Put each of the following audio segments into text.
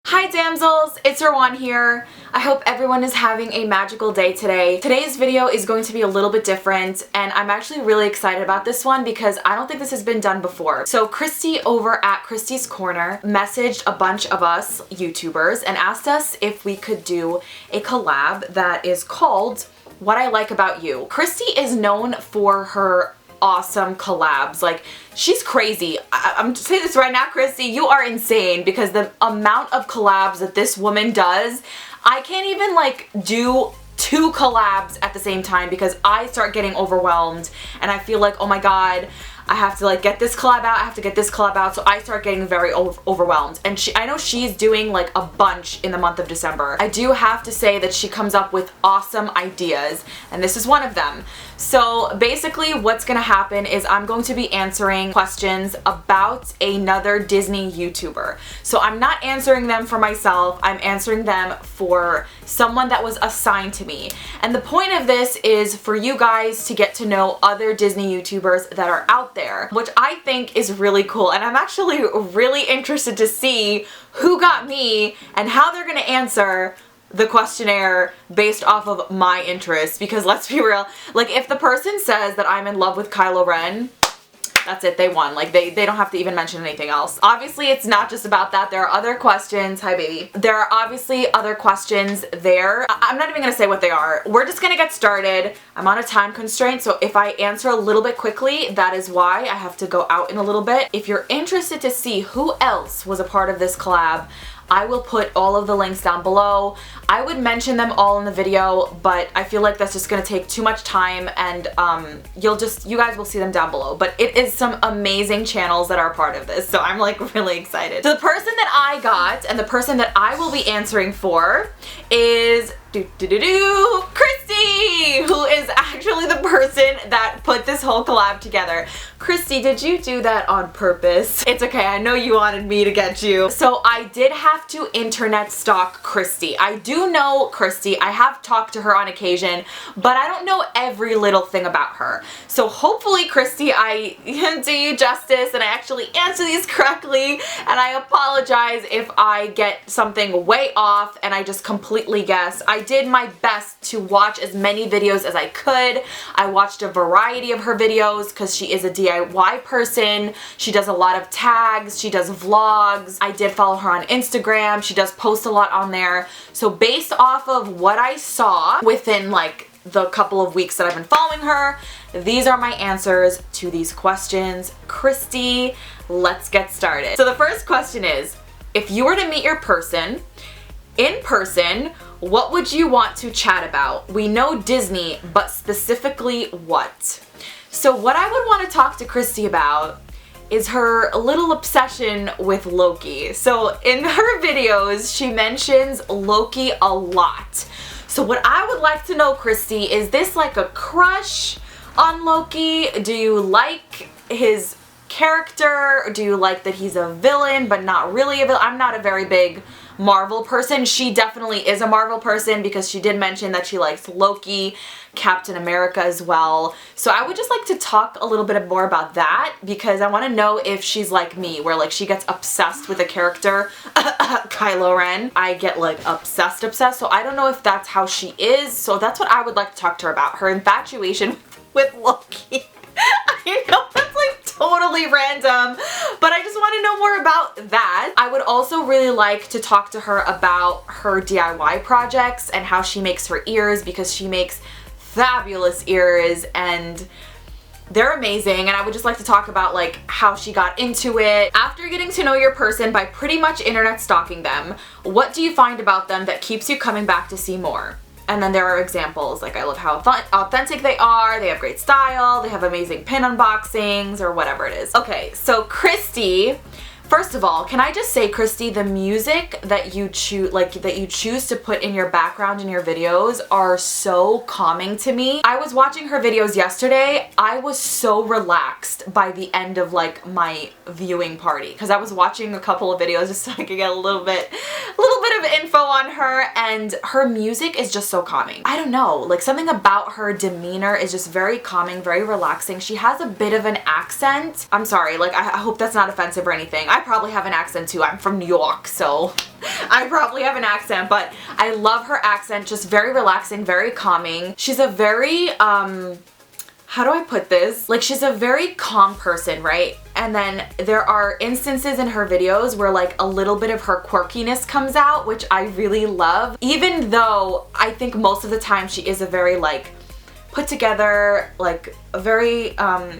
Hi Damsels, it's Rowan here. I hope everyone is having a magical day today. Today's video is going to be a little bit different and I'm actually really excited about this one because I don't think this has been done before. So Christy over at Christy's Corner messaged a bunch of us YouTubers and asked us if we could do a collab that is called What I Like About You. Christy is known for her awesome collabs. Like, she's crazy. I'm saying this right now, Christy, you are insane because the amount of collabs that this woman does, I can't even like do 2 collabs at the same time because I start getting overwhelmed and I feel like, oh my god, I have to like get this collab out, I have to get this collab out, so I start getting very overwhelmed. And I know she's doing like a bunch in the month of December. I do have to say that she comes up with awesome ideas, and this is one of them. So basically what's gonna happen is I'm going to be answering questions about another Disney YouTuber. So I'm not answering them for myself, I'm answering them for someone that was assigned to me. And the point of this is for you guys to get to know other Disney YouTubers that are out there, which I think is really cool. And I'm actually really interested to see who got me and how they're gonna answer the questionnaire based off of my interests, because let's be real, like if the person says that I'm in love with Kylo Ren, that's it, they won. Like they don't have to even mention anything else. Obviously it's not just about that, there are other questions. Hi baby. There are obviously other questions there. I'm not even gonna say what they are. We're just gonna get started. I'm on a time constraint, so if I answer a little bit quickly, that is why I have to go out in a little bit. If you're interested to see who else was a part of this collab, I will put all of the links down below. I would mention them all in the video, but I feel like that's just gonna take too much time and you guys will see them down below. But it is some amazing channels that are part of this, so I'm like really excited. So the person that I got and the person that I will be answering for is Christy, who is actually the person that put this whole collab together. Christy, did you do that on purpose? It's okay, I know you wanted me to get you. So I did have to internet stalk Christy. I do know Christy, I have talked to her on occasion, but I don't know every little thing about her. So hopefully, Christy, I do you justice and I actually answer these correctly, and I apologize if I get something way off and I just completely guess. I did my best to watch as many videos as I could. I watched a variety of her videos because she is a DIY person. She does a lot of tags, she does vlogs. I did follow her on Instagram. She does post a lot on there. So based off of what I saw within like the couple of weeks that I've been following her, these are my answers to these questions. Christy, let's get started. So the first question is, if you were to meet your person in person, what would you want to chat about? We know Disney, but specifically what? So what I would want to talk to Christy about is her little obsession with Loki. So in her videos, she mentions Loki a lot. So what I would like to know, Christy, is this like a crush on Loki? Do you like his character? Do you like that he's a villain but not really a villain? I'm not a very big Marvel person. She definitely is a Marvel person because she did mention that she likes Loki, Captain America as well. So I would just like to talk a little bit more about that because I want to know if she's like me, where like she gets obsessed with a character, Kylo Ren. I get like obsessed. So I don't know if that's how she is. So that's what I would like to talk to her about, her infatuation with Loki. I know that's like totally random, but I just want to know more about that. I would also really like to talk to her about her DIY projects and how she makes her ears, because she makes fabulous ears and they're amazing, and I would just like to talk about like how she got into it. After getting to know your person by pretty much internet stalking them, what do you find about them that keeps you coming back to see more? And then there are examples, like I love how authentic they are, they have great style, they have amazing pin unboxings, or whatever it is. Okay, so Christy, first of all, can I just say, Christy, the music that you choose to put in your background in your videos are so calming to me. I was watching her videos yesterday. I was so relaxed by the end of like my viewing party because I was watching a couple of videos just so I could get a little bit of info on her, and her music is just so calming. I don't know, like something about her demeanor is just very calming, very relaxing. She has a bit of an accent. I'm sorry, like I hope that's not offensive or anything. I probably have an accent too. I'm from New York, so I probably have an accent, but I love her accent. Just very relaxing, very calming. She's a very, how do I put this? Like, she's a very calm person, right? And then there are instances in her videos where like a little bit of her quirkiness comes out, which I really love. Even though I think most of the time she is a very like put together, like a very, I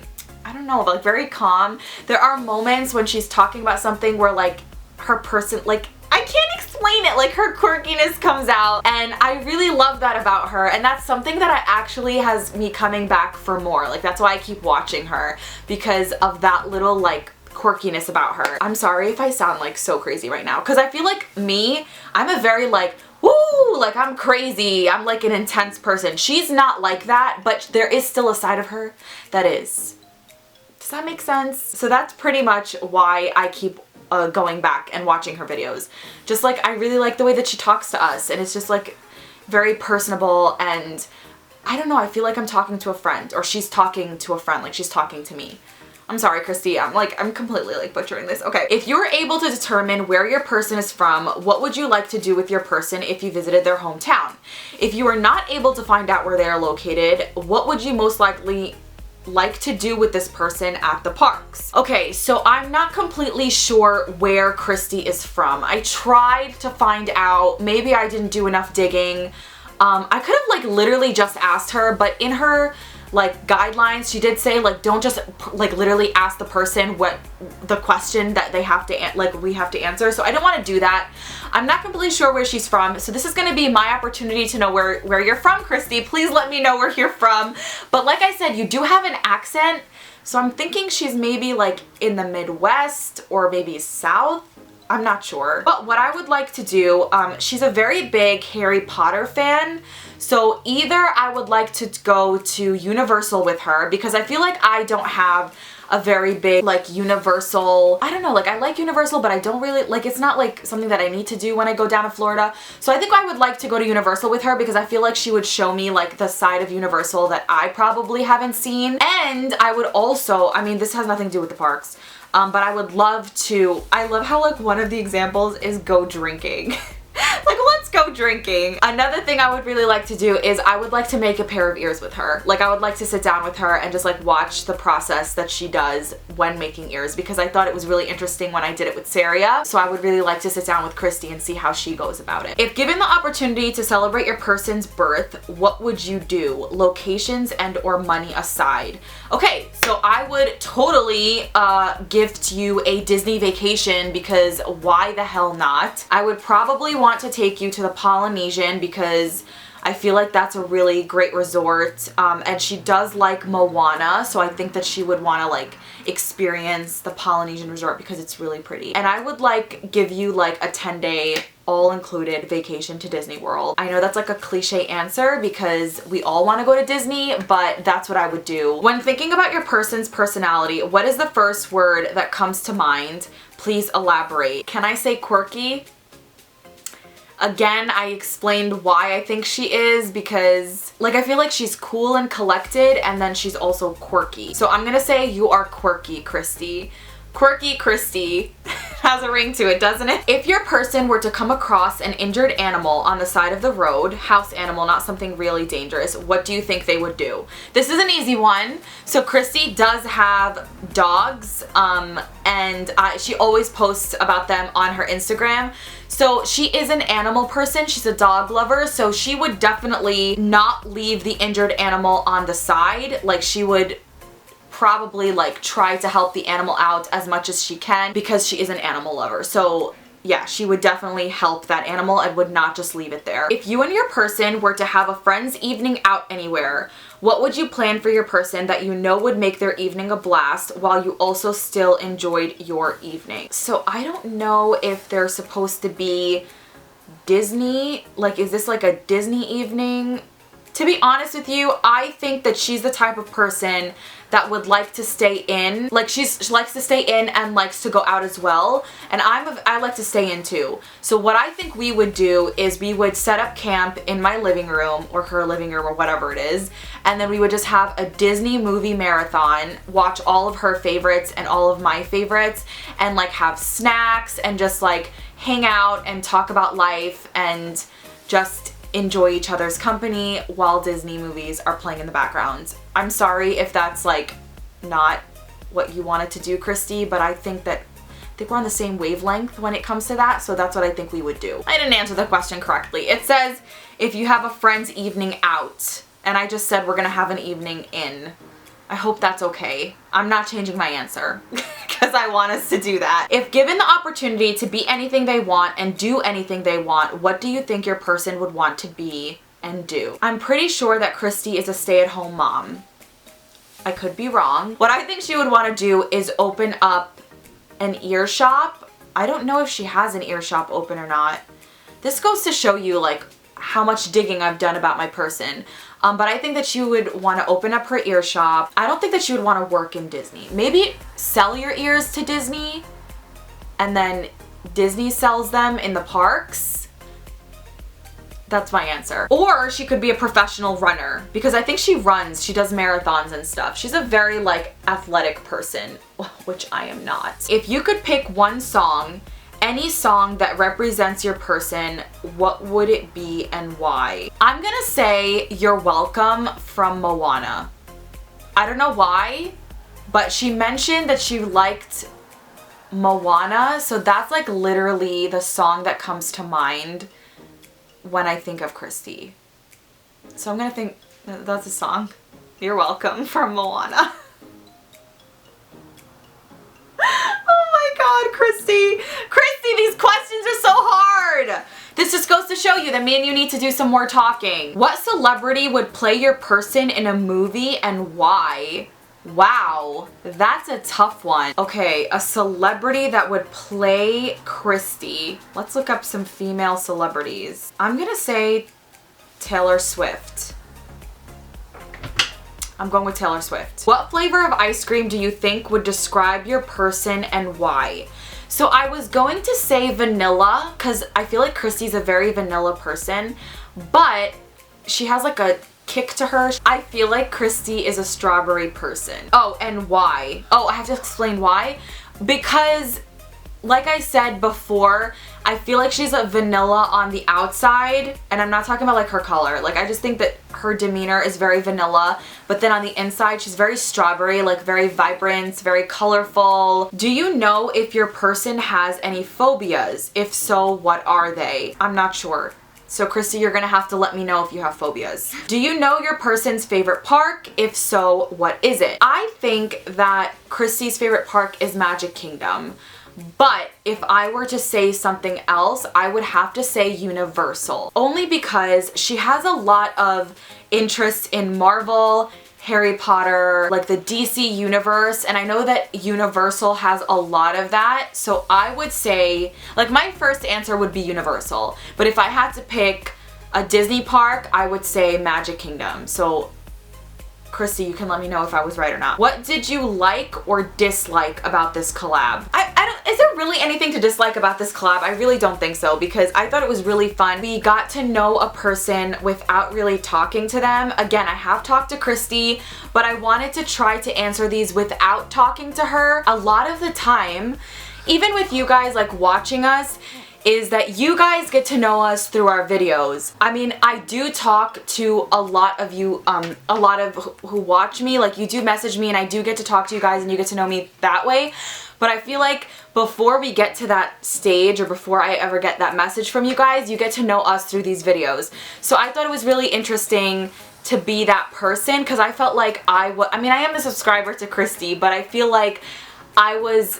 don't know, like very calm. There are moments when she's talking about something where like her person, like, I can't explain it, like her quirkiness comes out, and I really love that about her, and that's something that actually has me coming back for more. Like, that's why I keep watching her, because of that little like quirkiness about her. I'm sorry if I sound like so crazy right now, because I feel like I'm a very like, woo, like I'm crazy, I'm like an intense person. She's not like that, but there is still a side of her that is. Does that make sense? So that's pretty much why I keep going back and watching her videos. Just like, I really like the way that she talks to us, and it's just like very personable, and I don't know, I feel like I'm talking to a friend, or she's talking to a friend, like she's talking to me. I'm sorry, Christy, I'm completely like butchering this. Okay, if you were able to determine where your person is from, what would you like to do with your person if you visited their hometown? If you are not able to find out where they are located, what would you most likely like to do with this person at the parks? Okay, so I'm not completely sure where Christy is from. I tried to find out, maybe I didn't do enough digging. I could have like literally just asked her, but in her like guidelines she did say like don't just like literally ask the person what the question that they have to we have to answer, so I didn't want to do that. I'm not completely sure where she's from, so this is going to be my opportunity to know where you're from, Christy. Please let me know where you're from. But like I said, you do have an accent, so I'm thinking she's maybe like in the Midwest or maybe South. I'm not sure. But what I would like to do, she's a very big Harry Potter fan, so either I would like to go to Universal with her, because I feel like I don't have a very big like Universal, I don't know, like I like Universal, but I don't really, like it's not like something that I need to do when I go down to Florida. So I think I would like to go to Universal with her, because I feel like she would show me like the side of Universal that I probably haven't seen. And I would also, I mean, this has nothing to do with the parks, but I would love to, I love how like one of the examples is go drinking. Like, let's go drinking. Another thing I would really like to do is I would like to make a pair of ears with her. Like, I would like to sit down with her and just like watch the process that she does when making ears, because I thought it was really interesting when I did it with Saria. So I would really like to sit down with Christy and see how she goes about it. If given the opportunity to celebrate your person's birth, what would you do? Locations and or money aside. Okay, so I would totally gift you a Disney vacation, because why the hell not? I would probably want to take you to the Polynesian, because I feel like that's a really great resort, and she does like Moana, so I think that she would want to like experience the Polynesian resort because it's really pretty. And I would like give you like a 10-day all-included vacation to Disney World. I know that's like a cliche answer because we all want to go to Disney, but that's what I would do. When thinking about your person's personality, what is the first word that comes to mind? Please elaborate. Can I say quirky? Again, I explained why I think she is, because like I feel like she's cool and collected, and then she's also quirky. So I'm gonna say you are quirky, Christy. Quirky Christy. Has a ring to it, doesn't it? If your person were to come across an injured animal on the side of the road, house animal, not something really dangerous, what do you think they would do? This is an easy one. So Christy does have dogs, and she always posts about them on her Instagram. So she is an animal person, she's a dog lover, so she would definitely not leave the injured animal on the side. Like, she would probably like try to help the animal out as much as she can, because she is an animal lover. So yeah, she would definitely help that animal and would not just leave it there. If you and your person were to have a friend's evening out anywhere, what would you plan for your person that you know would make their evening a blast while you also still enjoyed your evening? So I don't know if they're supposed to be Disney, like is this like a Disney evening To be honest with you, I think that she's the type of person that would like to stay in. Like she likes to stay in and likes to go out as well. And I like to stay in too. So what I think we would do is we would set up camp in my living room or her living room or whatever it is. And then we would just have a Disney movie marathon, watch all of her favorites and all of my favorites, and like have snacks and just like hang out and talk about life and just enjoy each other's company while Disney movies are playing in the background. I'm sorry if that's like not what you wanted to do, Christy, but I think we're on the same wavelength when it comes to that, so that's what I think we would do. I didn't answer the question correctly. It says if you have a friend's evening out, and I just said we're gonna have an evening in. I hope that's okay. I'm not changing my answer because I want us to do that. If given the opportunity to be anything they want and do anything they want, what do you think your person would want to be and do? I'm pretty sure that Christy is a stay-at-home mom. I could be wrong. What I think she would want to do is open up an ear shop. I don't know if she has an ear shop open or not. This goes to show you like how much digging I've done about my person. But I think that she would want to open up her ear shop. I don't think that she would want to work in Disney. Maybe sell your ears to Disney and then Disney sells them in the parks. That's my answer. Or she could be a professional runner because I think she runs, she does marathons and stuff. She's a very like athletic person, which I am not. If you could pick one song, any song that represents your person, what would it be and why? I'm gonna say You're Welcome from Moana. I don't know why, but she mentioned that she liked Moana, so that's like literally the song that comes to mind when I think of Christy. So I'm gonna think that's a song. You're Welcome from Moana. God, Christy, these questions are so hard. This just goes to show you that me and you need to do some more talking. What celebrity would play your person in a movie and why? Wow, that's a tough one. Okay, a celebrity that would play Christy. Let's look up some female celebrities. I'm gonna say Taylor Swift. I'm going with Taylor Swift. What flavor of ice cream do you think would describe your person and why? So I was going to say vanilla because I feel like Christy's a very vanilla person, but she has like a kick to her. I feel like Christy is a strawberry person. Oh, and why? Oh, I have to explain why. Because like I said before, I feel like she's a vanilla on the outside, and I'm not talking about like her color. Like I just think that her demeanor is very vanilla, but then on the inside she's very strawberry, like very vibrant, very colorful. Do you know if your person has any phobias? If so, what are they? I'm not sure. So Christy, you're gonna have to let me know if you have phobias. Do you know your person's favorite park? If so, what is it? I think that Christy's favorite park is Magic Kingdom. But if I were to say something else, I would have to say Universal. Only because she has a lot of interest in Marvel, Harry Potter, like the DC universe, and I know that Universal has a lot of that, so I would say, like my first answer would be Universal, but if I had to pick a Disney park, I would say Magic Kingdom. So Christy, you can let me know if I was right or not. What did you like or dislike about this collab? Is there really anything to dislike about this collab? I really don't think so because I thought it was really fun. We got to know a person without really talking to them. Again, I have talked to Christy, but I wanted to try to answer these without talking to her. A lot of the time, even with you guys like watching us, is that you guys get to know us through our videos. I mean, I do talk to a lot of you, a lot of who watch me, like you do message me and I do get to talk to you guys and you get to know me that way. But I feel like before we get to that stage or before I ever get that message from you guys, you get to know us through these videos. So I thought it was really interesting to be that person because I felt like I mean, I am a subscriber to Christy, but I feel like I was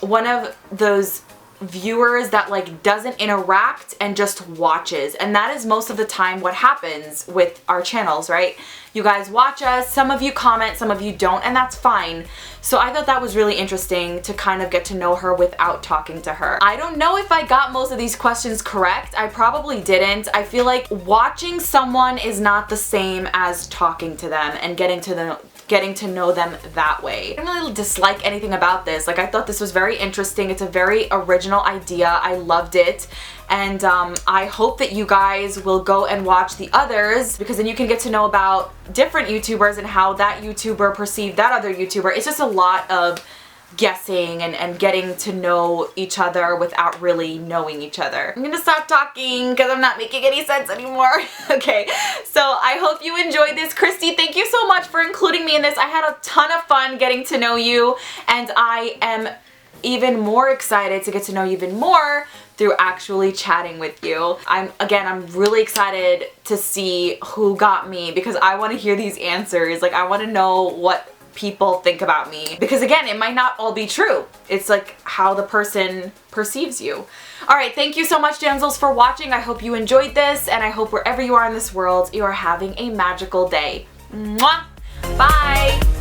one of those viewers that like doesn't interact and just watches, and that is most of the time what happens with our channels, right? You guys watch us, some of you comment, some of you don't, and that's fine. So I thought that was really interesting to kind of get to know her without talking to her. I don't know if I got most of these questions correct. I probably didn't. I feel like watching someone is not the same as talking to them and getting to know them that way. I didn't really dislike anything about this. Like, I thought this was very interesting. It's a very original idea. I loved it. And I hope that you guys will go and watch the others, because then you can get to know about different YouTubers and how that YouTuber perceived that other YouTuber. It's just a lot of guessing and getting to know each other without really knowing each other. I'm gonna stop talking because I'm not making any sense anymore. Okay, so I hope you enjoyed this. Christy, thank you so much for including me in this. I had a ton of fun getting to know you, and I am even more excited to get to know you even more through actually chatting with you. I'm really excited to see who got me, because I want to hear these answers. Like, I want to know what people think about me, because again, it might not all be true. It's like how the person perceives you. Alright, thank you so much, Damsels, for watching. I hope you enjoyed this, and I hope wherever you are in this world, you are having a magical day. Mwah! Bye!